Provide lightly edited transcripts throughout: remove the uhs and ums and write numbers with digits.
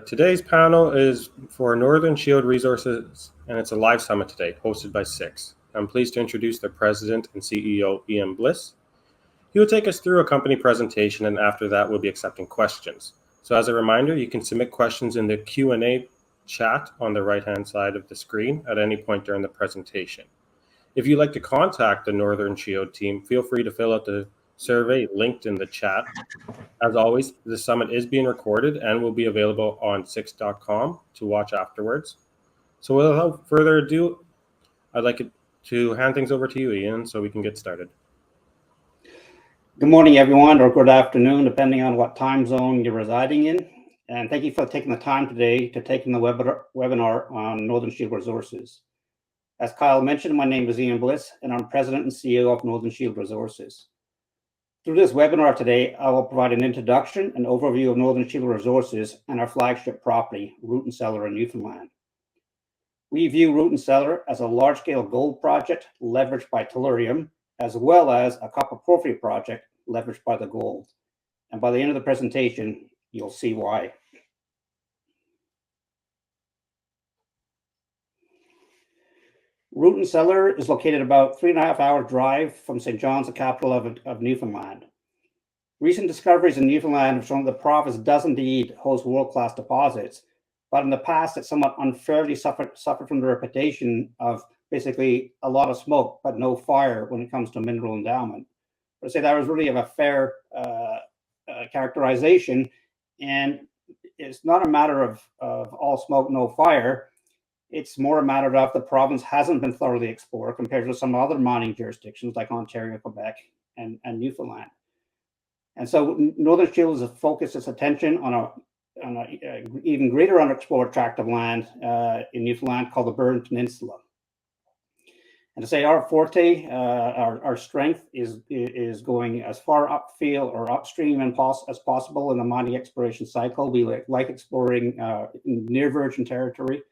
Today's panel is for Northern Shield Resources, and it's a live summit today, hosted by Six. I'm pleased to introduce the President and CEO, Ian Bliss. He will take us through a company presentation, and after that, we'll be accepting questions. So as a reminder, you can submit questions in the Q&A chat on the right-hand side of the screen at any point during the presentation. If you'd like to contact the Northern Shield team, feel free to fill out the survey linked in the chat. As always, the summit is being recorded and will be available on six.com to watch afterwards. So without further ado, I'd like to hand things over to you, Ian, so we can get started. Good morning, everyone, or good afternoon, depending on what time zone you're residing in. And thank you for taking the time today to take in the webinar on Northern Shield Resources. As Kyle mentioned, my name is Ian Bliss, and I'm President and CEO of Northern Shield Resources. Through this webinar today, I will provide an introduction and overview of Northern Shield Resources and our flagship property, Root and Cellar in Newfoundland. We view Root and Cellar as a large-scale gold project leveraged by Tellurium, as well as a copper porphyry project leveraged by the gold. And by the end of the presentation, you'll see why. Root and Cellar is located about 3.5 hour drive from St. John's, the capital of Newfoundland. Recent discoveries in Newfoundland have shown that the province does indeed host world-class deposits, but in the past it somewhat unfairly suffered from the reputation of basically a lot of smoke but no fire when it comes to mineral endowment. But I say that was really of a fair characterization, and it's not a matter of all smoke, no fire. It's more a matter of the province hasn't been thoroughly explored compared to some other mining jurisdictions like Ontario, Quebec, and Newfoundland. And so Northern Shield has focused its attention on a even greater unexplored tract of land in Newfoundland called the Burn Peninsula. And to say our forte, our strength is going as far upfield or upstream as possible in the mining exploration cycle. We like exploring near virgin territory.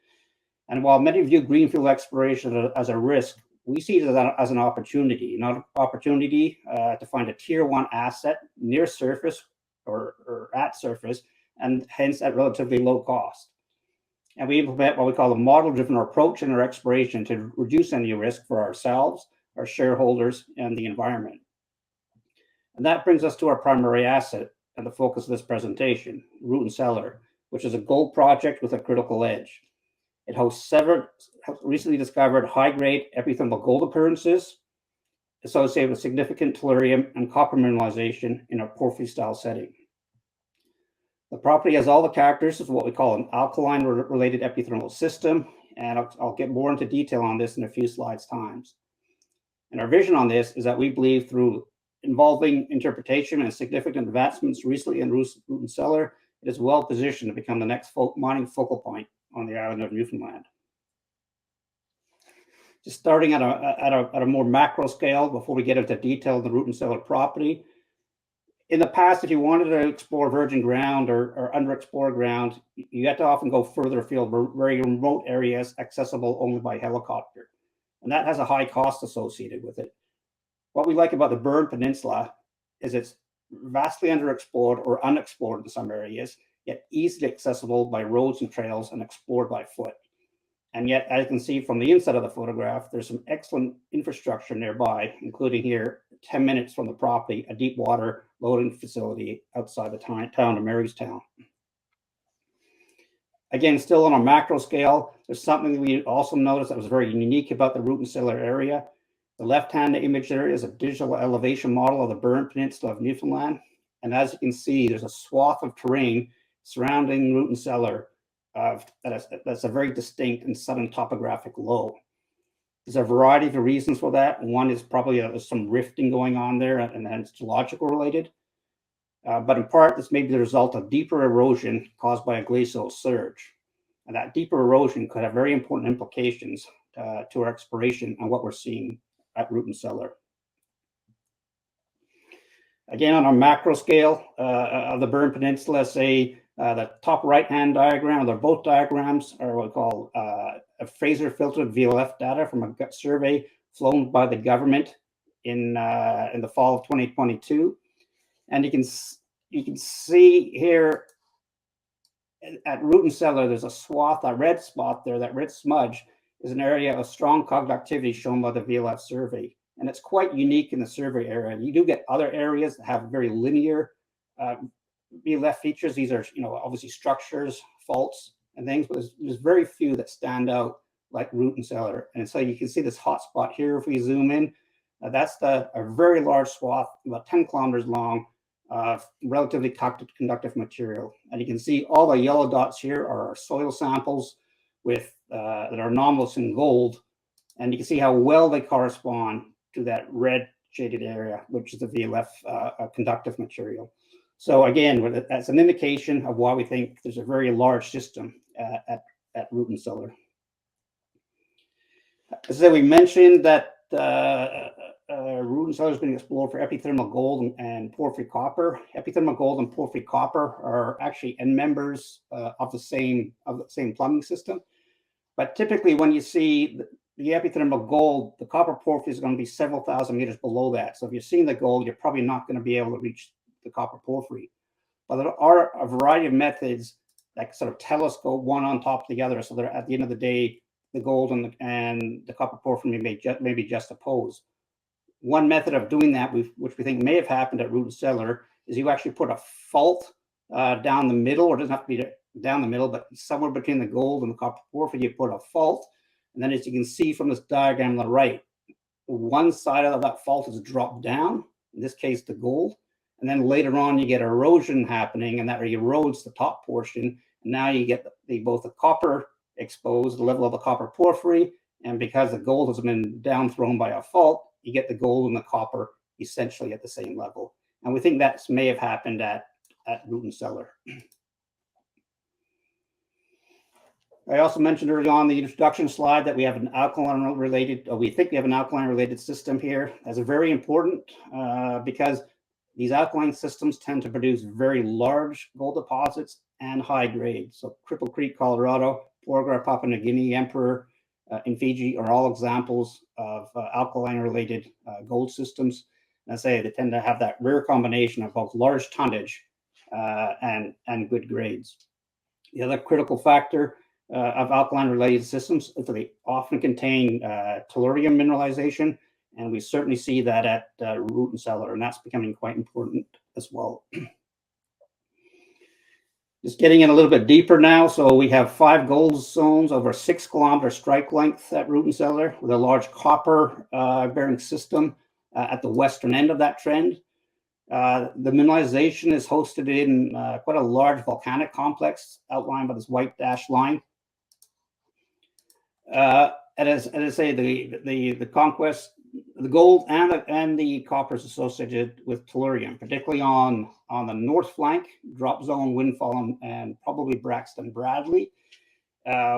And while many view greenfield exploration as a risk, we see it as an opportunity, to find a tier 1 asset near surface or at surface, and hence at relatively low cost. And we implement what we call a model-driven approach in our exploration to reduce any risk for ourselves, our shareholders, and the environment. And that brings us to our primary asset and the focus of this presentation, Root and Cellar, which is a gold project with a critical edge. It hosts several recently discovered high-grade epithermal gold occurrences associated with significant tellurium and copper mineralization in a porphyry-style setting. The property has all the characteristics of what we call an alkaline-related epithermal system, and I'll get more into detail on this in a few slides' times. And our vision on this is that we believe through involving interpretation and significant advancements recently in Root and Cellar, it is well positioned to become the next mining focal point on the island of Newfoundland. Just starting at a more macro scale before we get into detail of the Root and Cellar property. In the past, if you wanted to explore virgin ground or underexplored ground, you had to often go further afield, very remote areas accessible only by helicopter. And that has a high cost associated with it. What we like about the Burn Peninsula is it's vastly underexplored or unexplored in some areas, yet easily accessible by roads and trails and explored by foot. And yet, as you can see from the inside of the photograph, there's some excellent infrastructure nearby, including here, 10 minutes from the property, a deep water loading facility outside the town of Marystown. Again, still on a macro scale, there's something we also noticed that was very unique about the Root and Cellar area. The left-hand image there is a digital elevation model of the Burn Peninsula of Newfoundland. And as you can see, there's a swath of terrain surrounding Root and Cellar that's a very distinct and sudden topographic low. There's a variety of reasons for that. One is probably some rifting going on there, and then it's geological related. But in part, this may be the result of deeper erosion caused by a glacial surge. And that deeper erosion could have very important implications to our exploration and what we're seeing at Root and Cellar. Again, on a macro scale of the Burn Peninsula, say the top right-hand diagram, or both diagrams are what we call a Fraser-filtered VLF data from a survey flown by the government in the fall of 2022, and you can see here at root and cellar, there's a swath, a red spot there. That red smudge is an area of strong conductivity shown by the VLF survey. And it's quite unique in the survey area. You do get other areas that have very linear VLF features. These are, obviously structures, faults, and things, but there's very few that stand out like root and cellar. And so you can see this hot spot here if we zoom in. That's a very large swath, about 10 kilometers long, relatively conductive material. And you can see all the yellow dots here are our soil samples with that are anomalous in gold. And you can see how well they correspond to that red shaded area, which is the VLF conductive material. So again, that's an indication of why we think there's a very large system at root and cellar. As I said, we mentioned that root and cellar has been explored for epithermal gold and porphyry copper. Epithermal gold and porphyry copper are actually end members of the same plumbing system. But typically, when you see the epithermal gold, the copper porphyry is going to be several thousand meters below that. So if you're seeing the gold, you're probably not going to be able to reach the copper porphyry. But there are a variety of methods that sort of telescope one on top of the other, so that at the end of the day, the gold and the copper porphyry may be juxtaposed. One method of doing that, which we think may have happened at root and cellar, is you actually put a fault down the middle, or it doesn't have to be down the middle, but somewhere between the gold and the copper porphyry, you put a fault. And then as you can see from this diagram on the right, one side of that fault is dropped down, in this case, the gold. And then later on, you get erosion happening, and that erodes the top portion. And now you get both the copper exposed, the level of the copper porphyry, and because the gold has been down thrown by a fault, you get the gold and the copper essentially at the same level. And we think that may have happened at root and cellar. I also mentioned early on the introduction slide that we have an alkaline-related, or we think we have an alkaline-related system here. That's very important because these alkaline systems tend to produce very large gold deposits and high grade. So Cripple Creek, Colorado, Porgera, Papua New Guinea, Emperor in Fiji are all examples of alkaline-related gold systems. And I say they tend to have that rare combination of both large tonnage and good grades. The other critical factor of alkaline-related systems is that they often contain tellurium mineralization, and we certainly see that at root and cellar, and that's becoming quite important as well. Just getting in a little bit deeper now. So we have 5 gold zones over a 6 kilometer strike length at root and cellar with a large copper bearing system at the western end of that trend. The mineralization is hosted in quite a large volcanic complex outlined by this white dashed line. And as I say, the Conquest, the gold and the copper is associated with tellurium, particularly on the north flank, drop zone, Windfall, and probably Braxton Bradley.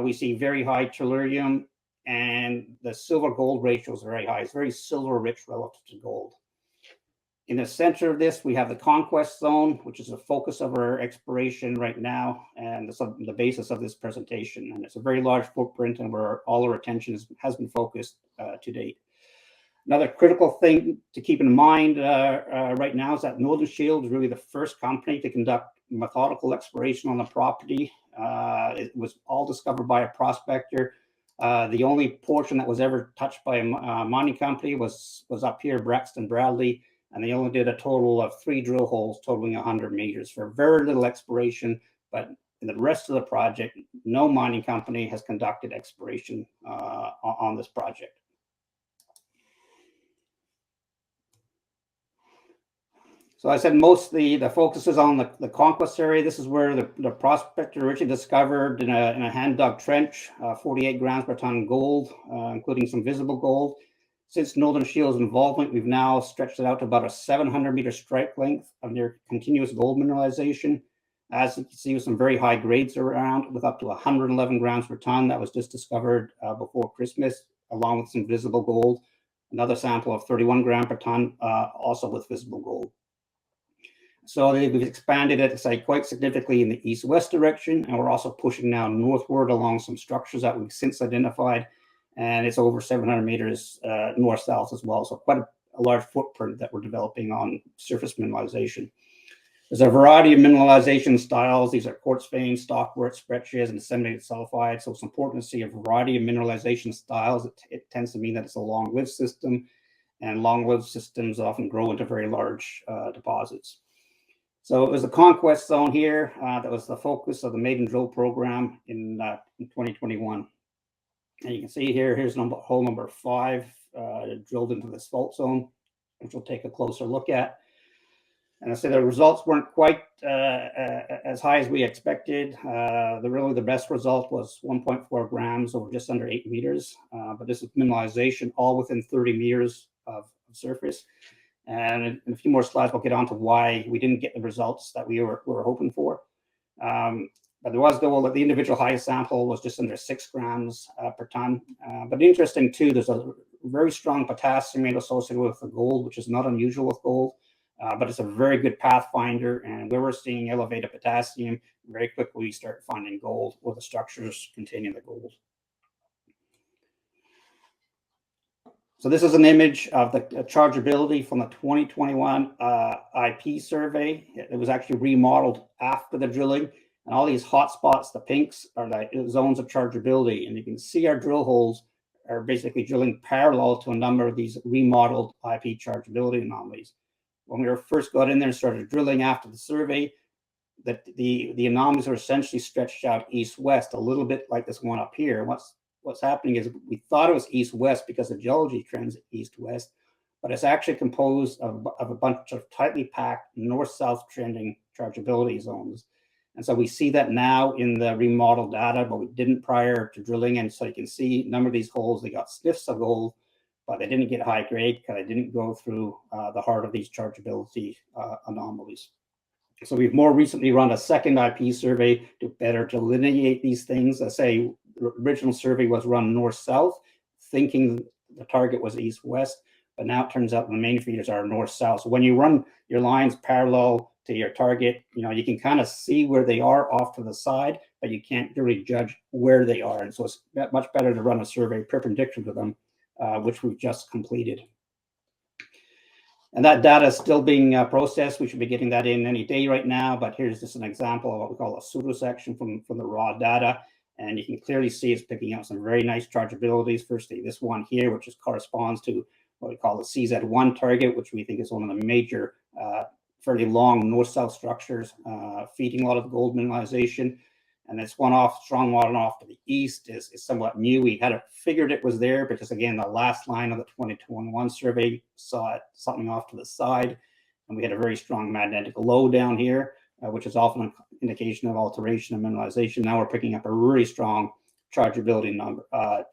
We see very high tellurium, and the silver gold ratio is very high. It's very silver rich relative to gold. In the center of this, we have the Conquest zone, which is the focus of our exploration right now and the basis of this presentation. And it's a very large footprint and where all our attention has been focused to date. Another critical thing to keep in mind right now is that Northern Shield is really the first company to conduct methodical exploration on the property. It was all discovered by a prospector. The only portion that was ever touched by a mining company was up here, Braxton Bradley, and they only did a total of 3 drill holes totaling 100 meters for very little exploration. But in the rest of the project, no mining company has conducted exploration on this project. So I said most the focus is on the Conquest area. This is where the prospector originally discovered in a hand-dug trench 48 grams per ton gold, including some visible gold. Since Northern Shield's involvement, we've now stretched it out to about a 700-meter strike length of near continuous gold mineralization. As you can see, with some very high grades around, with up to 111 grams per ton that was just discovered before Christmas, along with some visible gold. Another sample of 31 grams per ton, also with visible gold. So we've expanded it, say, quite significantly in the east-west direction, and we're also pushing now northward along some structures that we've since identified, and it's over 700 meters north-south as well. So quite a large footprint that we're developing on surface mineralization. There's a variety of mineralization styles. These are quartz veins, stockworts, breccias, and disseminated sulfide. So it's important to see a variety of mineralization styles. It tends to mean that it's a long-lived system, and long-lived systems often grow into very large deposits. So it was the Conquest zone here that was the focus of the maiden drill program in 2021. And you can see here's hole number 5 drilled into this fault zone, which we'll take a closer look at. And I say the results weren't quite as high as we expected. Really the best result was 1.4 grams over just under 8 meters. But this is mineralization all within 30 meters of surface. And in a few more slides, we'll get on to why we didn't get the results that we were hoping for. But there was gold at the individual highest sample was just under 6 grams per ton. But interesting too, there's a very strong potassium rate associated with the gold, which is not unusual with gold. But it's a very good pathfinder, and where we're seeing elevated potassium, very quickly we start finding gold or the structures containing the gold. So this is an image of the chargeability from the 2021 IP survey. It was actually remodeled after the drilling, and all these hot spots, the pinks, are the zones of chargeability, and you can see our drill holes are basically drilling parallel to a number of these remodeled IP chargeability anomalies. When we first got in there and started drilling after the survey, that the anomalies are essentially stretched out east-west, a little bit like this one up here. What's happening is we thought it was east-west because the geology trends east-west, but it's actually composed of a bunch of tightly packed north-south trending chargeability zones. And so we see that now in the remodeled data, but we didn't prior to drilling. And so you can see a number of these holes, they got sniffs of gold, but they didn't get high grade because they didn't go through the heart of these chargeability anomalies. So we've more recently run a second IP survey to better delineate these things. I say the original survey was run north-south, thinking the target was east-west, but now it turns out the main feeders are north-south. So when you run your lines parallel to your target, you can kind of see where they are off to the side, but you can't really judge where they are. And so it's much better to run a survey perpendicular to them, which we've just completed. And that data is still being processed. We should be getting that in any day right now, but here's just an example of what we call a pseudo section from the raw data. And you can clearly see it's picking up some very nice chargeabilities. Firstly, this one here, which corresponds to what we call the CZ1 target, which we think is one of the major, fairly long north-south structures feeding a lot of gold mineralization. And this one strong one off to the east is somewhat new. We had figured it was there because, again, the last line of the 2021 survey saw it something off to the side. And we had a very strong magnetic low down here, which is often an indication of alteration of mineralization. Now we're picking up a really strong chargeability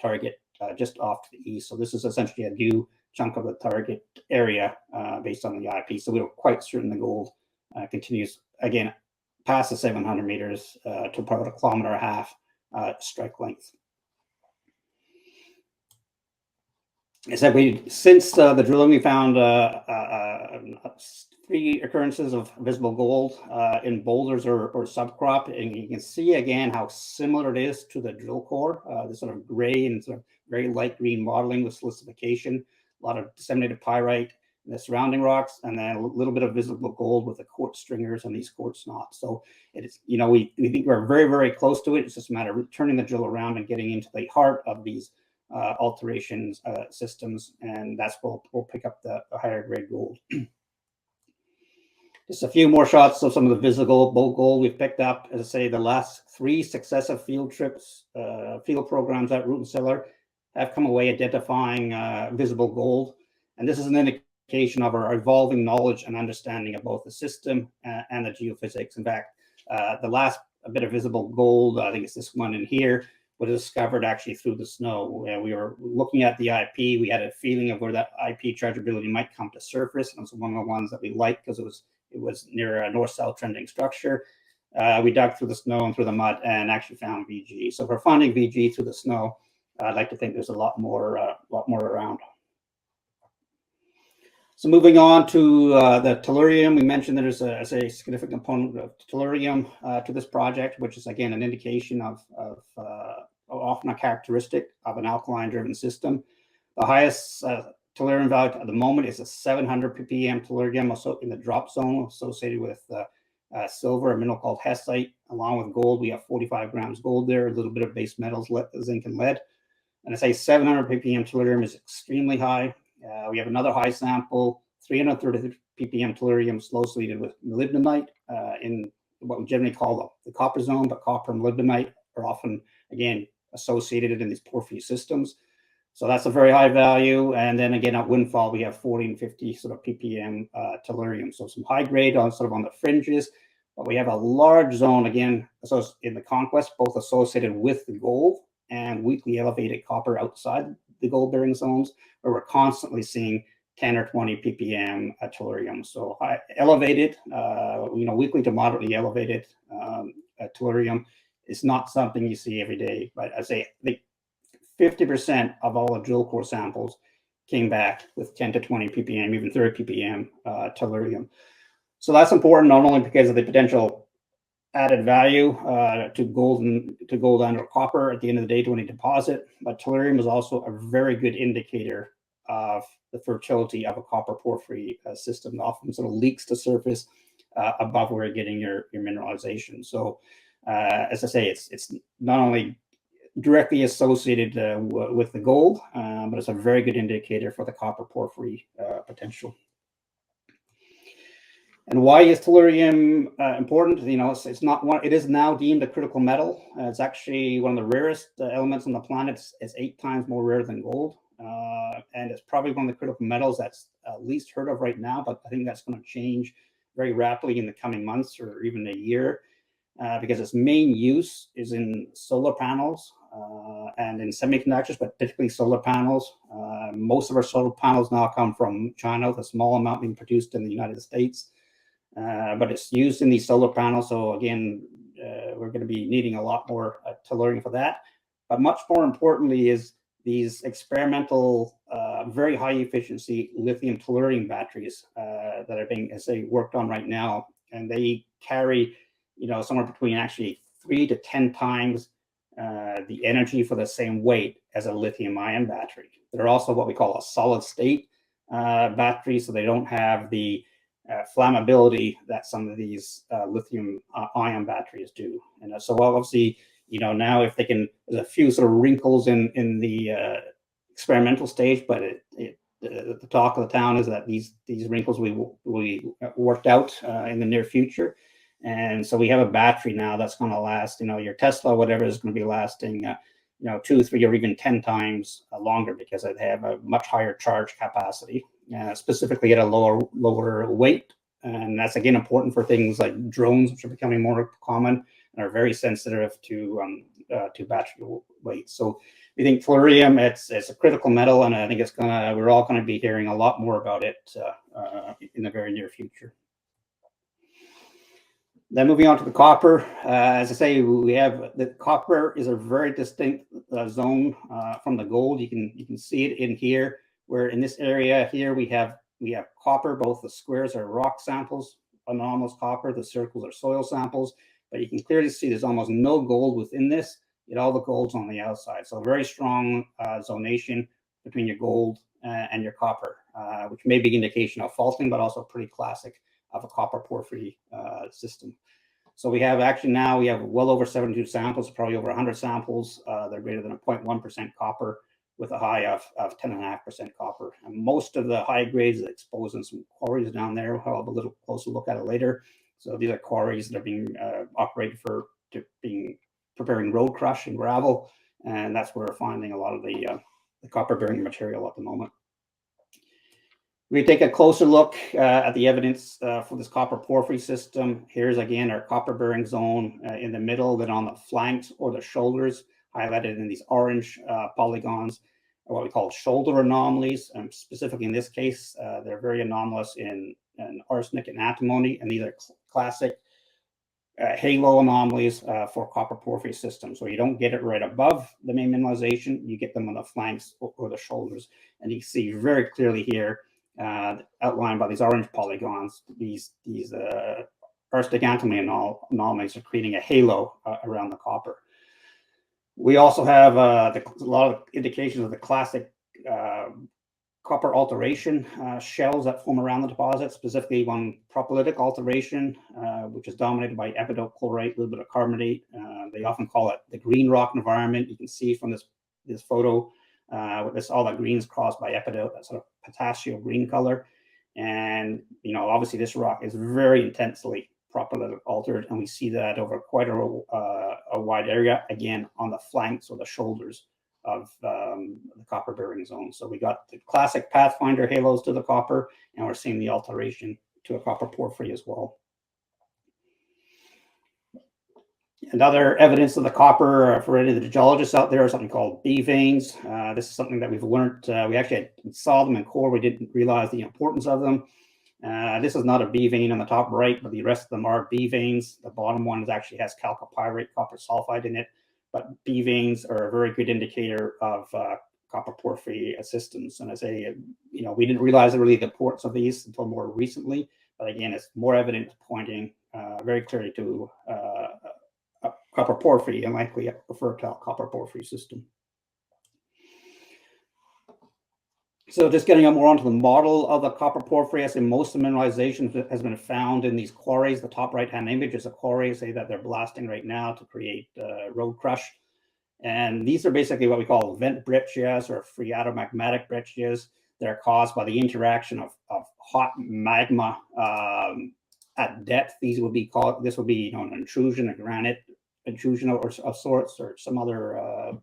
target just off to the east. So this is essentially a new chunk of the target area based on the IP. So we were quite certain the gold continues, again, past the 700 meters to about 1.5 kilometers strike length. I said since the drilling, we found 3 occurrences of visible gold in boulders or subcrop, and you can see again how similar it is to the drill core. This sort of gray and sort of very light green modeling with silicification, a lot of disseminated pyrite in the surrounding rocks, and then a little bit of visible gold with the quartz stringers and these quartz knots. So it is, we think we're very, very close to it. It's just a matter of turning the drill around and getting into the heart of these alterations systems, and that's where we'll pick up the higher grade gold. Just a few more shots of some of the visible gold we've picked up. As I say, the last 3 successive field trips, field programs at Root and Cellar have come away identifying visible gold, and this is an indication of our evolving knowledge and understanding of both the system and the geophysics. In fact, the last bit of visible gold, I think it's this one in here, was discovered actually through the snow. We were looking at the IP. We had a feeling of where that IP chargeability might come to surface, and it was one of the ones that we liked because it was near a north-south trending structure. We dug through the snow and through the mud and actually found VG. So if we're finding VG through the snow, I'd like to think there's a lot more around. So moving on to the tellurium, we mentioned there's a significant component of tellurium to this project, which is again an indication of often a characteristic of an alkaline-driven system. The highest tellurium value at the moment is a 700 ppm tellurium in the drop zone associated with silver, a mineral called hessite. Along with gold, we have 45 grams gold there, a little bit of base metals, zinc and lead. And I say 700 ppm tellurium is extremely high. We have another high sample, 330 ppm tellurium, slow sleeted with molybdenite in what we generally call the copper zone, but copper and molybdenite are often, again, associated in these porphyry systems. So that's a very high value. And then again, at Windfall, we have 40 and 50 sort of ppm tellurium. So some high grade on sort of on the fringes, but we have a large zone again, so in the Conquest, both associated with the gold and weakly elevated copper outside the gold bearing zones, where we're constantly seeing 10 or 20 ppm tellurium. So high, elevated, weakly to moderately elevated tellurium is not something you see every day. But I say the 50% of all the drill core samples came back with 10 to 20 ppm, even 30 ppm tellurium. So that's important not only because of the potential added value to gold and or copper at the end of the day when you deposit, but tellurium is also a very good indicator of the fertility of a copper porphyry system. It often sort of leaks to surface above where you're getting your mineralization. So as I say, it's not only directly associated with the gold, but it's a very good indicator for the copper porphyry potential. And why is tellurium important? It's not one. It is now deemed a critical metal. It's actually one of the rarest elements on the planet. It's 8 times more rare than gold, and it's probably one of the critical metals that's least heard of right now. But I think that's going to change very rapidly in the coming months or even a year, because its main use is in solar panels and in semiconductors, but particularly solar panels. Most of our solar panels now come from China, with a small amount being produced in the United States. But it's used in these solar panels. So again, we're going to be needing a lot more tellurium for that. But much more importantly is these experimental, very high efficiency lithium tellurium batteries that are being, as they worked on right now. And they carry, somewhere between actually 3 to 10 times the energy for the same weight as a lithium ion battery. They're also what we call a solid state battery. So they don't have the flammability that some of these lithium ion batteries do. And so obviously, now if they can, there's a few sort of wrinkles in the experimental stage, but the talk of the town is that these wrinkles will be worked out in the near future. And so we have a battery now that's going to last, your Tesla, whatever, is going to be lasting 2, 3, or even 10 times longer, because they have a much higher charge capacity, specifically at a lower weight. And that's again important for things like drones, which are becoming more common and are very sensitive to battery weight. So we think tellurium, it's a critical metal, and I think we're all gonna be hearing a lot more about it in the very near future. Then moving on to the copper, as I say, we have the copper is a very distinct zone from the gold. You can see it in here, where in this area here we have copper. Both the squares are rock samples, anomalous copper. The circles are soil samples. But you can clearly see there's almost no gold within this. Yet all the gold's on the outside. So very strong zonation between your gold and your copper, which may be an indication of faulting, but also pretty classic of a copper porphyry system. So we have well over 72 samples, probably over 100 samples. They're greater than a 0.1% copper with a high of 10.5% copper. And most of the high grades are exposed in some quarries down there. We'll have a little closer look at it later. So these are quarries that are being operated preparing road crush and gravel. And that's where we're finding a lot of the copper bearing material at the moment. We take a closer look at the evidence for this copper porphyry system. Here's again our copper bearing zone in the middle, then on the flanks or the shoulders, highlighted in these orange polygons, are what we call shoulder anomalies. And specifically in this case, they're very anomalous in arsenic and antimony, and these are classic halo anomalies for copper porphyry systems. So you don't get it right above the main mineralization, you get them on the flanks or the shoulders. And you can see very clearly here, outlined by these orange polygons, these arsenic antimony anomalies are creating a halo around the copper. We also have a lot of indications of the classic copper alteration shells that form around the deposit, specifically one propylitic alteration, which is dominated by epidote chlorite, a little bit of carbonate. They often call it the green rock environment. You can see from this photo, with all the greens crossed by epidote, that sort of potassium green color. And, obviously this rock is very intensely propylitic altered, and we see that over quite a wide area, again, on the flanks or the shoulders of the copper bearing zone. So we got the classic Pathfinder halos to the copper, and we're seeing the alteration to a copper porphyry as well. Another evidence of the copper for any of the geologists out there is something called B veins. This is something that we've learned. We actually saw them in core. We didn't realize the importance of them. This is not a B vein on the top right, but the rest of them are B veins. The bottom one actually has chalcopyrite, copper sulfide in it. But B veins are a very good indicator of copper porphyry systems. And I say, we didn't realize really the importance of these until more recently. But again, it's more evidence pointing very clearly to a copper porphyry, and likely a fertile copper porphyry system. So just getting more onto the model of the copper porphyry, I say most of the mineralization has been found in these quarries. The top right-hand image is a quarry, say that they're blasting right now to create road crush. And these are basically what we call vent breccias or phreatomagmatic breccias. They're caused by the interaction of hot magma at depth. This would be an intrusion, a granite intrusion of sorts, or some other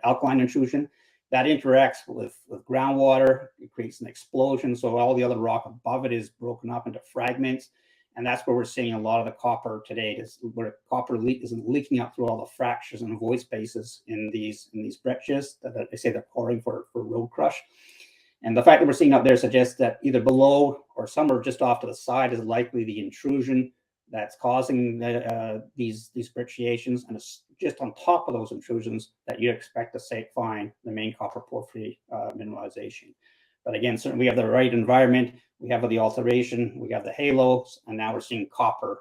alkaline intrusion that interacts with groundwater. It creates an explosion, so all the other rock above it is broken up into fragments, and that's where we're seeing a lot of the copper today. Is where copper is leaking out through all the fractures and void spaces in these breccias that they say they're pouring for road crush. And the fact that we're seeing up there suggests that either below or somewhere just off to the side is likely the intrusion that's causing these brecciations, and it's just on top of those intrusions that you expect to find the main copper porphyry mineralization. But again, certainly we have the right environment, we have the alteration, we have the halos, and now we're seeing copper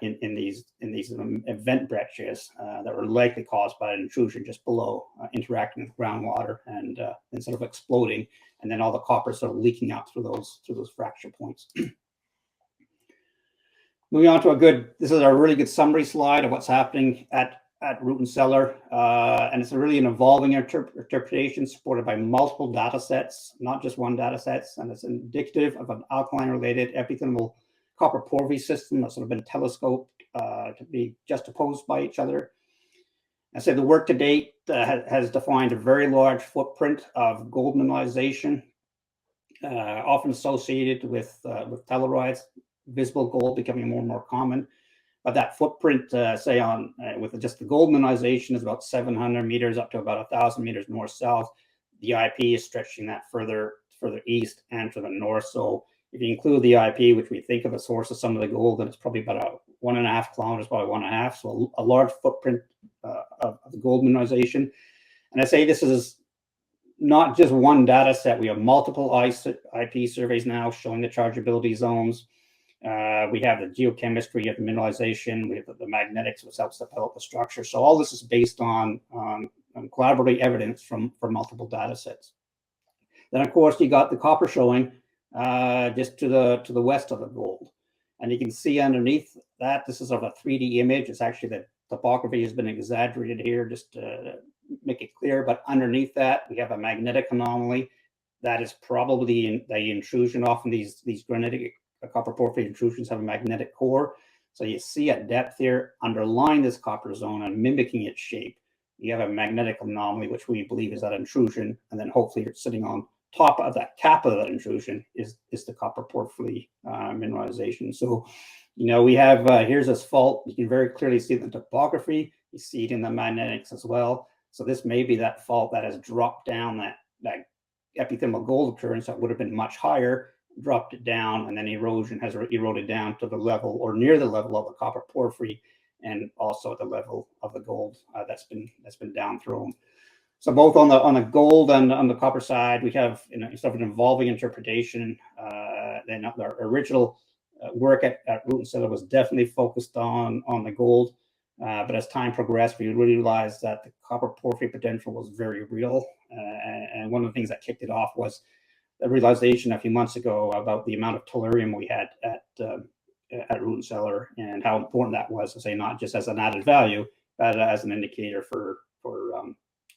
in these vent breccias that were likely caused by an intrusion just below, interacting with groundwater and sort of exploding, and then all the copper sort of leaking out through those fracture points. Moving on to this is a really good summary slide of what's happening at Root and Cellar. And it's really an evolving interpretation supported by multiple data sets, not just one data set. And it's indicative of an alkaline-related epithermal copper porphyry system that's sort of been telescoped to be juxtaposed by each other. I said the work to date has defined a very large footprint of gold mineralization, often associated with tellurides. Visible gold becoming more and more common, but that footprint, with just the gold mineralization, is about 700 meters up to about 1,000 meters north-south. The IP is stretching that further east and to the north. So if you include the IP, which we think of as source of some of the gold, then it's probably about 1.5 kilometers by 1.5. So a large footprint of the gold mineralization. And I say this is not just one data set. We have multiple IP surveys now showing the chargeability zones. We have the geochemistry of the mineralization, we have the magnetics, which helps develop the structure. So all this is based on collaborative evidence from multiple data sets. Then, of course, you got the copper showing just to the west of the gold. And you can see underneath that, this is sort of a 3D image. It's actually the topography has been exaggerated here just to make it clear. But underneath that, we have a magnetic anomaly. That is probably the intrusion. Often these granitic copper porphyry intrusions have a magnetic core. So you see at depth here, underlying this copper zone and mimicking its shape, you have a magnetic anomaly, which we believe is that intrusion. And then hopefully you're sitting on top of that cap of that intrusion is the copper porphyry mineralization. So, we have, here's this fault. You can very clearly see the topography. You see it in the magnetics as well. So this may be that fault that has dropped down that epithermal gold occurrence that would have been much higher, dropped it down, and then erosion has eroded down to the level or near the level of the copper porphyry, and also at the level of the gold that's been down thrown. So both on the gold and on the copper side, we have sort of an evolving interpretation. Then our original work at Root and Cellar was definitely focused on the gold, but as time progressed, we realized that the copper porphyry potential was very real, And one of the things that kicked it off was the realization a few months ago about the amount of tellurium we had at Root and Cellar, and how important that was, to say, not just as an added value, but as an indicator for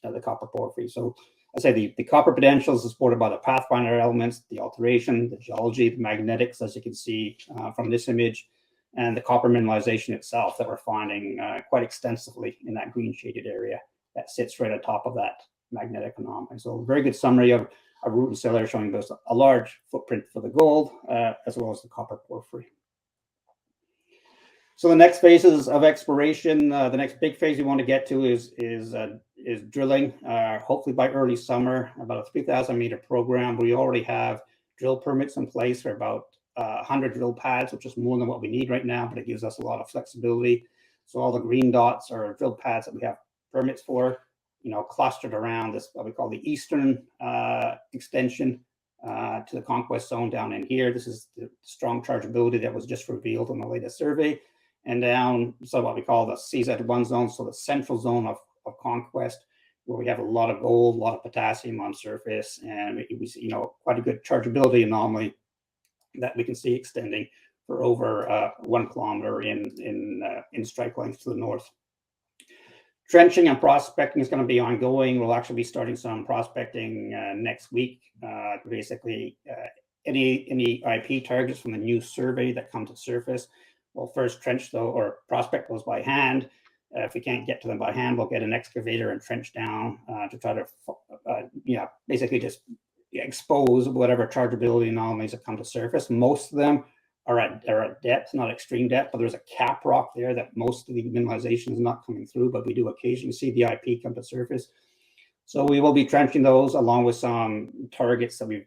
the copper porphyry. So I say the copper potentials is supported by the pathfinder elements, the alteration, the geology, the magnetics, as you can see from this image, and the copper mineralization itself that we're finding quite extensively in that green shaded area that sits right on top of that magnetic anomaly. So a very good summary of Root and Cellar, showing both a large footprint for the gold as well as the copper porphyry. So the next phases of exploration, the next big phase we want to get to is drilling, hopefully by early summer, about a 3,000 meter program. We already have drill permits in place for about 100 drill pads, which is more than what we need right now, but it gives us a lot of flexibility. So all the green dots are drill pads that we have permits for, clustered around this, what we call the eastern extension to the Conquest zone down in here. This is the strong chargeability that was just revealed in the latest survey. And down, so what we call the CZ1 zone, so the central zone of Conquest, where we have a lot of gold, a lot of potassium on surface, and we see, quite a good chargeability anomaly that we can see extending for over 1 kilometer in strike length to the north. Trenching and prospecting is going to be ongoing. We'll actually be starting some prospecting next week. Basically, any IP targets from the new survey that come to surface, we'll first trench though, or prospect those by hand. If we can't get to them by hand, we'll get an excavator and trench down to try to, basically just expose whatever chargeability anomalies that come to surface. Most of them are at depth, not extreme depth, but there's a cap rock there that most of the mineralization is not coming through, but we do occasionally see the IP come to surface. So we will be trenching those along with some targets that we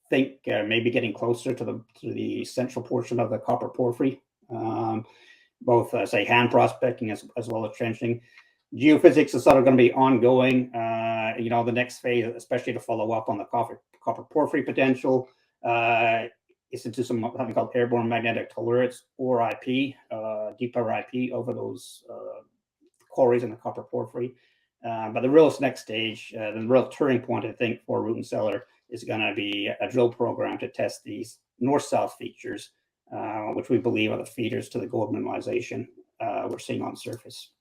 think may be getting closer to the central portion of the copper porphyry. Both say hand prospecting as well as trenching. Geophysics is sort of going to be ongoing. The next phase, especially to follow up on the copper porphyry potential, is into something called airborne magnetic tellurics, or IP, deeper IP over those quarries in the copper porphyry. But the real next stage, the real turning point, I think, for Root and Cellar is going to be a drill program to test these north-south features, which we believe are the feeders to the gold mineralization we're seeing on surface.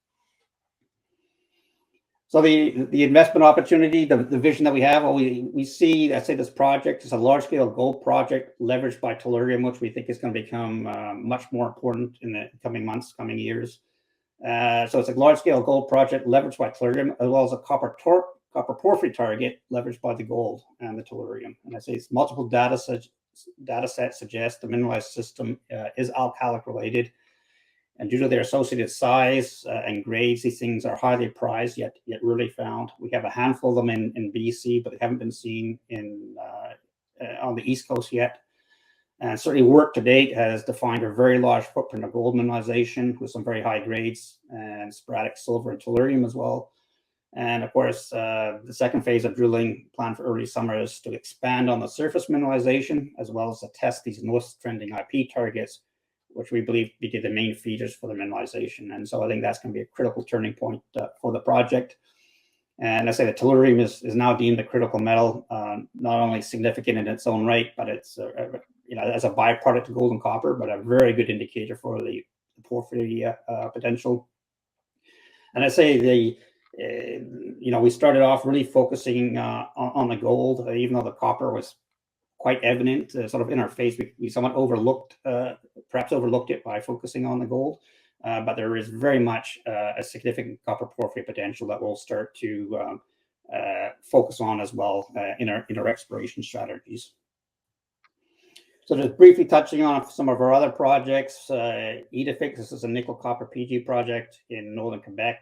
So the investment opportunity, the vision that we have, we see, I say this project is a large-scale gold project leveraged by Tellurium, which we think is going to become much more important in the coming months, coming years. So it's a large-scale gold project leveraged by Tellurium, as well as a copper porphyry target leveraged by the gold and the Tellurium. And I say it's multiple data sets suggest the mineralized system is alkalic-related. And due to their associated size and grades, these things are highly prized, yet rarely found. We have a handful of them in BC, but they haven't been seen on the East Coast yet. And certainly work to date has defined a very large footprint of gold mineralization with some very high grades and sporadic silver and tellurium as well. And of course, the second phase of drilling planned for early summer is to expand on the surface mineralization, as well as to test these north trending IP targets, which we believe to be the main feeders for the mineralization. And so I think that's going to be a critical turning point for the project. And I say the tellurium is now deemed a critical metal, not only significant in its own right, but it's as a byproduct of gold and copper, but a very good indicator for the porphyry potential. And I say we started off really focusing on the gold, even though the copper was quite evident, sort of in our face. We somewhat perhaps overlooked it by focusing on the gold, but there is very much a significant copper porphyry potential that we'll start to focus on as well in our exploration strategies. So just briefly touching on some of our other projects, Edifix, this is a nickel copper PG project in northern Quebec.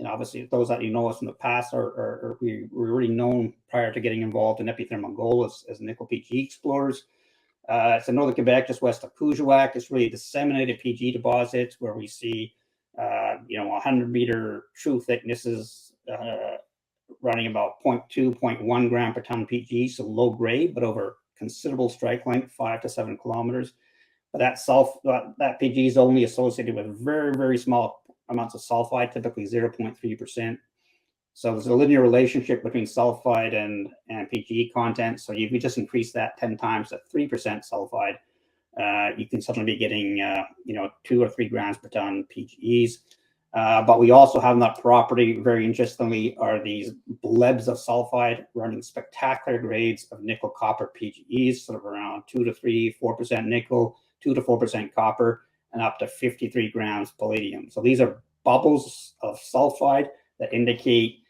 Obviously, those that know us from the past are we were already known prior to getting involved in epithermal gold as nickel PG explorers. It's in northern Quebec, just west of Coujouac. It's really disseminated PG deposits where we see, 100-meter true thicknesses running about 0.2, 0.1 gram per ton PG, so low grade, but over considerable strike length, 5 to 7 kilometers. But that PG is only associated with very, very small amounts of sulfide, typically 0.3%. So there's a linear relationship between sulfide and PGE content. So if you just increase that 10 times at 3% sulfide, you can suddenly be getting 2 or 3 grams per ton PGEs. But we also have in that property, very interestingly, are these blebs of sulfide running spectacular grades of nickel copper PGEs, sort of around 2 to 3, 4% nickel, 2 to 4% copper, and up to 53 grams palladium. So these are bubbles of sulfide that indicate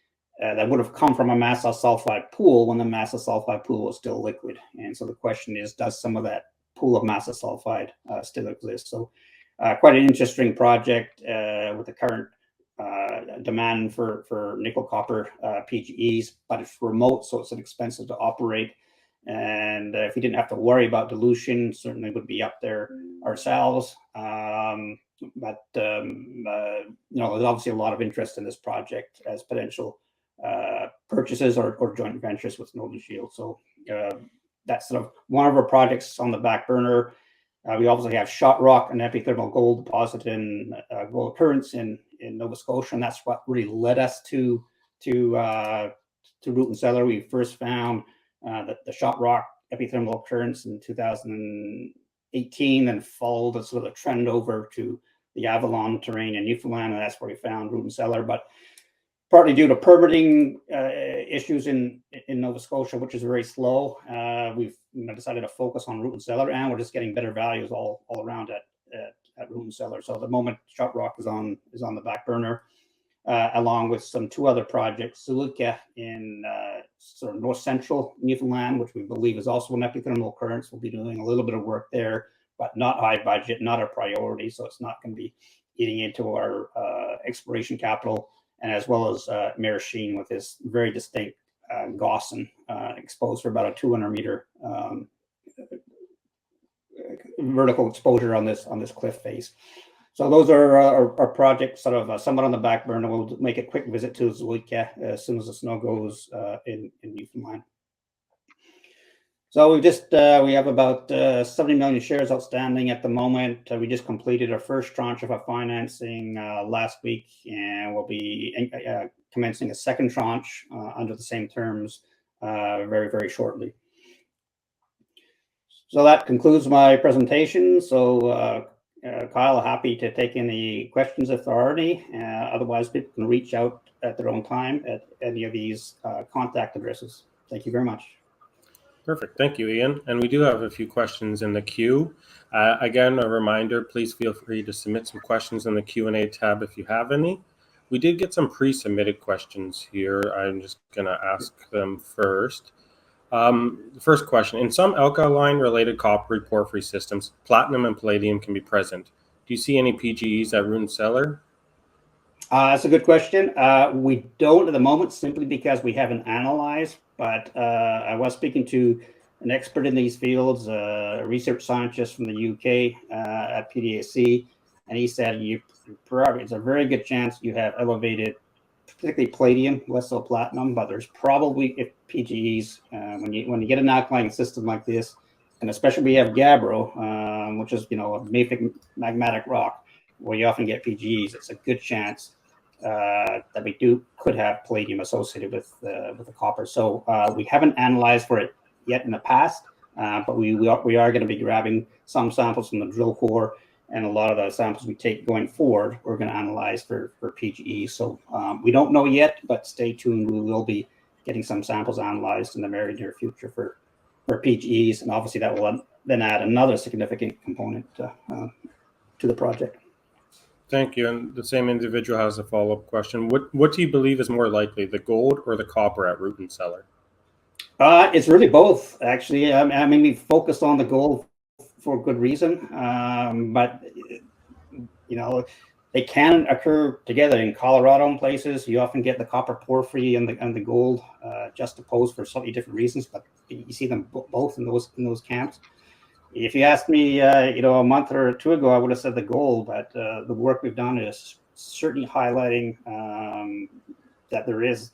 that would have come from a massive sulfide pool when the massive sulfide pool was still liquid. And so the question is, does some of that pool of massive sulfide still exist? So quite an interesting project with the current demand for nickel copper PGEs, but it's remote, so it's expensive to operate. And if we didn't have to worry about dilution, certainly would be up there ourselves. But there's obviously a lot of interest in this project as potential purchases or joint ventures with Northern Shield. So that's sort of one of our projects on the back burner. We obviously have Shot Rock, an epithermal gold deposit in gold occurrence in Nova Scotia, and that's what really led us to Root and Cellar. We first found the Shot Rock epithermal occurrence in 2018, and followed a sort of a trend over to the Avalon terrain in Newfoundland, and that's where we found Root and Cellar. But partly due to permitting issues in Nova Scotia, which is very slow, we've decided to focus on Root and Cellar, and we're just getting better values all around at Root and Cellar. So at the moment, Shot Rock is on the back burner, along with two other projects. Zulika in sort of north central Newfoundland, which we believe is also an epithermal occurrence. We'll be doing a little bit of work there, but not high budget, not a priority. So it's not going to be eating into our exploration capital. And as well as Marachine with this very distinct Gossan exposed for about a 200 meter vertical exposure on this cliff face. So those are our projects, sort of somewhat on the back burner. We'll make a quick visit to Zulika as soon as the snow goes in Newfoundland. So we have about 70 million shares outstanding at the moment. We just completed our first tranche of our financing last week, and we'll be commencing a second tranche under the same terms very, very shortly. So that concludes my presentation. So Kyle, happy to take any questions if there are any. Otherwise, people can reach out at their own time at any of these contact addresses. Thank you very much. Perfect. Thank you, Ian. And we do have a few questions in the queue. Again, a reminder, please feel free to submit some questions in the Q&A tab if you have any. We did get some pre-submitted questions here. I'm just going to ask them first. The first question, in some alkaline-related copper porphyry systems, platinum and palladium can be present. Do you see any PGEs at Root and Cellar? That's a good question. We don't at the moment, simply because we haven't analyzed. But I was speaking to an expert in these fields, a research scientist from the UK at PDAC, and he said it's a very good chance you have elevated, particularly palladium, less so platinum. But there's probably PGEs when you get an alkaline system like this, and especially we have gabbro, which is a mafic magmatic rock, where you often get PGEs. It's a good chance that we could have palladium associated with the copper. So we haven't analyzed for it yet in the past, but we are going to be grabbing some samples from the drill core, and a lot of the samples we take going forward, we're going to analyze for PGE. So we don't know yet, but stay tuned. We will be getting some samples analyzed in the very near future for PGEs, and obviously that will then add another significant component to the project. Thank you. And the same individual has a follow-up question. What do you believe is more likely, the gold or the copper at Root and Cellar? It's really both, actually. I mean, we focused on the gold for good reason, but they can occur together in Colorado and places. You often get the copper porphyry and the gold juxtaposed for slightly different reasons, but you see them both in those camps. If you asked me, a month or two ago, I would have said the gold, but the work we've done is certainly highlighting that there is,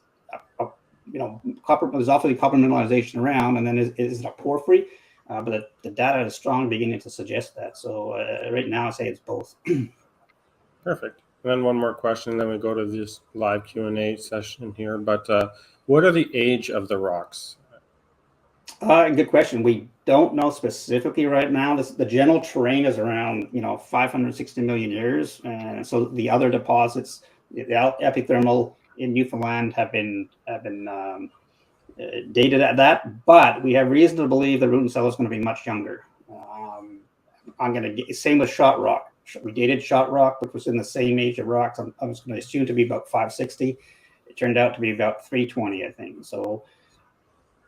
copper. There's often copper mineralization around, and then is it a porphyry? But the data is strong, beginning to suggest that. So right now, I say it's both. Perfect. And then one more question, then we go to this live Q&A session here. But what are the age of the rocks? Good question. We don't know specifically right now. The general terrain is around 560 million years, and so the other deposits, the epithermal in Newfoundland, have been dated at that. But we have reason to believe the root and cellar is going to be much younger. I'm going to get same with shot rock. We dated shot rock, which was in the same age of rocks. I was going to assume to be about 560. It turned out to be about 320, I think. So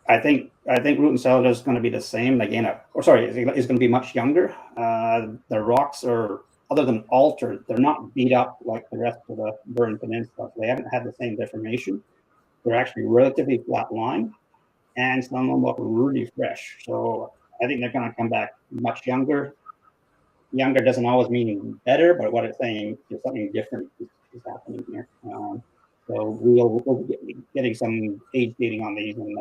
I think root and cellar is going to be the same again. Is going to be much younger. The rocks are, other than altered, they're not beat up like the rest of the Burren Peninsula. They haven't had the same deformation. They're actually relatively flat line, and some of them look really fresh. So I think they're going to come back much younger. Younger doesn't always mean better, but what it's saying is something different is happening here. So we'll be getting some age dating on these in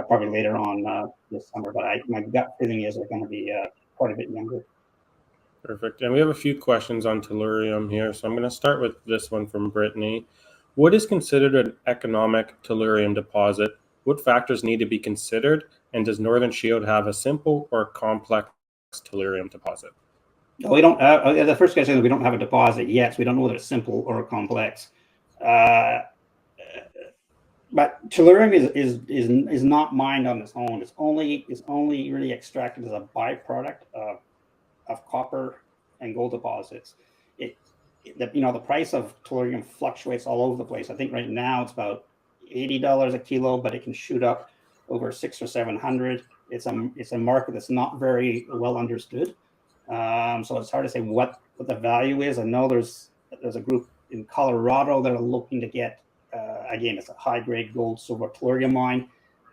probably later on this summer. But my gut feeling is they're going to be quite a bit younger. Perfect. And we have a few questions on tellurium here. So I'm going to start with this one from Brittany. What is considered an economic tellurium deposit? What factors need to be considered? And does Northern Shield have a simple or complex tellurium deposit? We don't. The first guy says we don't have a deposit yet, so we don't know whether it's simple or complex. But tellurium is not mined on its own. It's only really extracted as a byproduct of copper and gold deposits. The price of tellurium fluctuates all over the place. I think right now it's about $80 a kilo, but it can shoot up over $600 or $700. It's a market that's not very well understood. So it's hard to say what the value is. I know there's a group in Colorado that are looking to get, again, it's a high grade gold silver tellurium mine.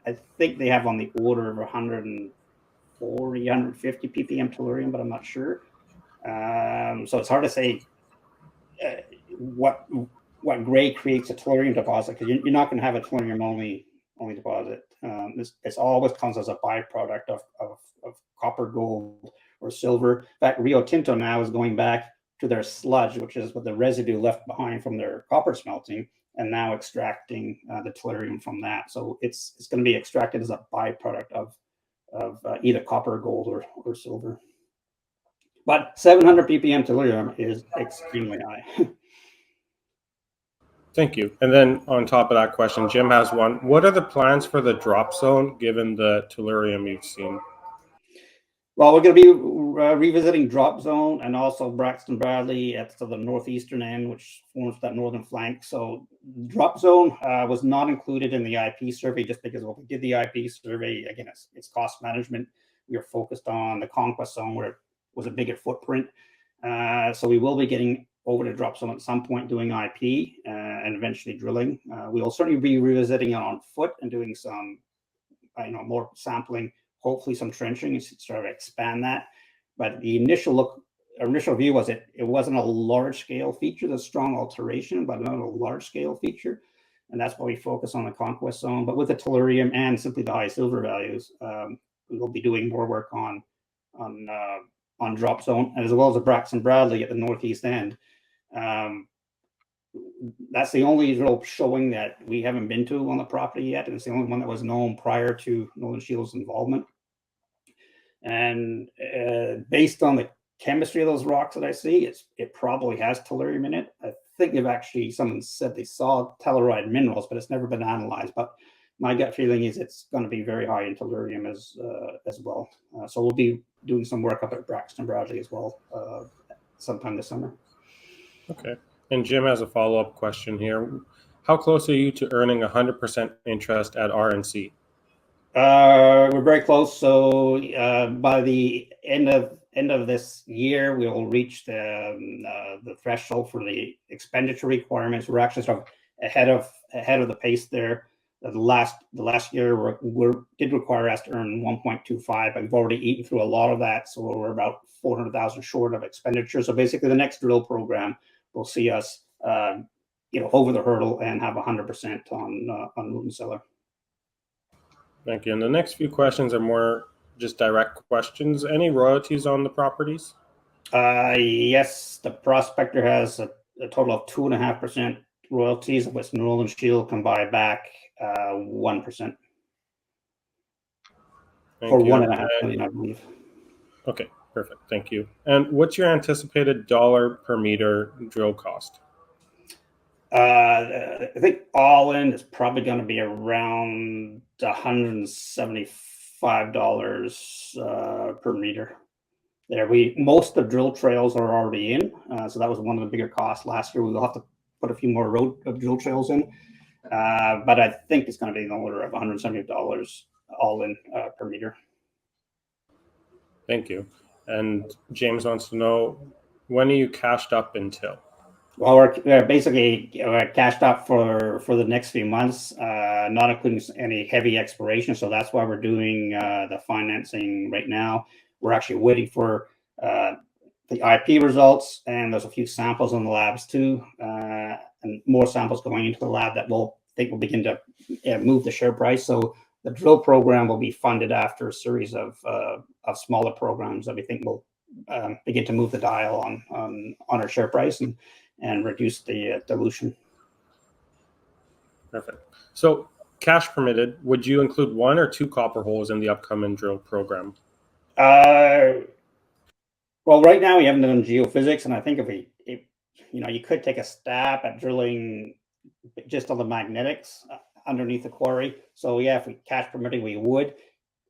I think they have on the order of 140, 150 ppm tellurium, but I'm not sure. So it's hard to say what grade creates a tellurium deposit, because you're not going to have a tellurium only deposit. This always comes as a byproduct of copper, gold, or silver. In fact, Rio Tinto now is going back to their sludge, which is what the residue left behind from their copper smelting, and now extracting the tellurium from that. So it's going to be extracted as a byproduct of either copper, gold, or silver. But 700 ppm tellurium is extremely high. Thank you. And then on top of that question, Jim has one. What are the plans for the drop zone given the tellurium you've seen? Well, we're going to be revisiting Drop Zone and also Braxton Bradley at the northeastern end, which forms that northern flank. So Drop Zone was not included in the IP survey just because when we did the IP survey, again, it's cost management. We are focused on the Conquest Zone where it was a bigger footprint. So we will be getting over to Drop Zone at some point doing IP and eventually drilling. We will certainly be revisiting it on foot and doing some more sampling, hopefully some trenching to sort of expand that. But the initial view was it wasn't a large scale feature, the strong alteration, but not a large scale feature. And that's why we focus on the Conquest Zone. But with the tellurium and simply the high silver values, we will be doing more work on Drop Zone, as well as the Braxton Bradley at the northeast end. That's the only real showing that we haven't been to on the property yet, and it's the only one that was known prior to Northern Shield's involvement. And based on the chemistry of those rocks that I see, it probably has tellurium in it. I think someone said they saw telluride minerals, but it's never been analyzed. But my gut feeling is it's going to be very high in tellurium as well. So we'll be doing some work up at Braxton Bradley as well sometime this summer. Okay. And Jim has a follow-up question here. How close are you to earning 100% interest at RNC? We're very close. So by the end of this year, we will reach the threshold for the expenditure requirements. We're actually sort of ahead of the pace there. The last year did require us to earn 1.25, but we've already eaten through a lot of that. So we're about 400,000 short of expenditure. So basically, the next drill program will see us, over the hurdle and have 100% on root and cellar. Thank you. And the next few questions are more just direct questions. Any royalties on the properties? Yes, the prospector has a a total of 2.5% royalties, of which Northern Shield can buy back 1% for Thank you. 1.5 million, I believe. Okay, perfect. Thank you. And what's your anticipated dollar per meter drill cost? I think all in is probably going to be around $175 per meter. There, most of the drill trails are already in, so that was one of the bigger costs last year. We will have to put a few more road drill trails in, but I think it's going to be in the order of $170 all in per meter. Thank you. And James wants to know, when are you cashed up until? Well, we're basically cashed up for the next few months, not including any heavy exploration. So that's why we're doing the financing right now. We're actually waiting for the IP results, and there's a few samples in the labs too, and more samples going into the lab that will begin to move the share price. So the drill program will be funded after a series of smaller programs that we think will begin to move the dial on our share price and reduce the dilution. Perfect. So, cash permitted, would you include 1 or 2 copper holes in the upcoming drill program? Well, right now we haven't done geophysics, and I think if you could take a stab at drilling just on the magnetics underneath the quarry. So yeah, if we cash permitting, we would.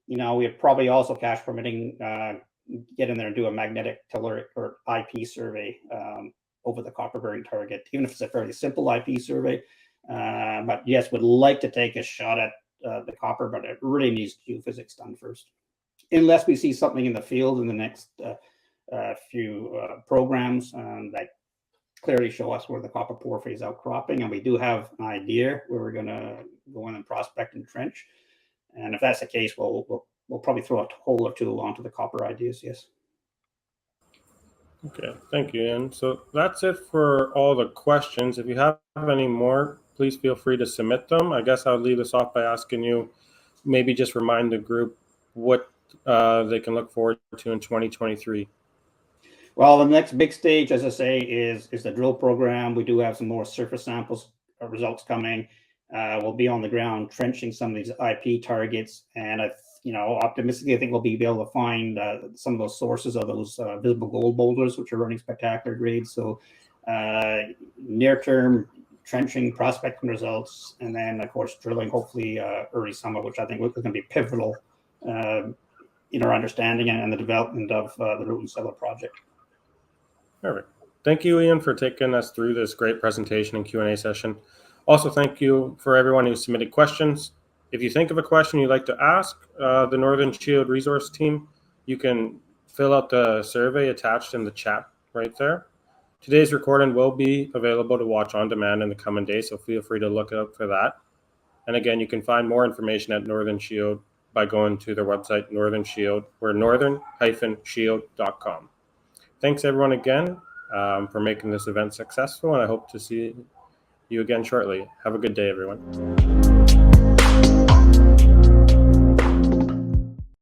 We'd probably also cash permitting get in there and do a magnetic Tellurium or IP survey over the copper bearing target, even if it's a fairly simple IP survey. But yes, would like to take a shot at the copper, but it really needs geophysics done first. Unless we see something in the field in the next few programs that clearly show us where the copper porphyry is outcropping, and we do have an idea where we're going to go in and prospect and trench. And if that's the case, we'll probably throw a hole or two onto the copper ideas. Yes. Okay, thank you, Ian. So that's it for all the questions. If you have any more, please feel free to submit them. I guess I'll leave this off by asking you, maybe just remind the group what they can look forward to in 2023. Well, the next big stage, as I say, is the drill program. We do have some more surface samples results coming. We'll be on the ground trenching some of these IP targets, and optimistically, I think we'll be able to find some of those sources of those visible gold boulders, which are running spectacular grades. So near-term trenching, prospecting results, and then, of course, drilling, hopefully early summer, which I think is going to be pivotal in our understanding and the development of the Root and Cellar project. Perfect. Thank you, Ian, for taking us through this great presentation and Q&A session. Also, thank you for everyone who submitted questions. If you think of a question you'd like to ask the Northern Shield resource team, you can fill out the survey attached in the chat right there. Today's recording will be available to watch on demand in the coming days, so feel free to look out for that. And again, you can find more information at Northern Shield by going to their website, Northern Shield, or northern-shield.com. Thanks, everyone, again for making this event successful, and I hope to see you again shortly. Have a good day, everyone.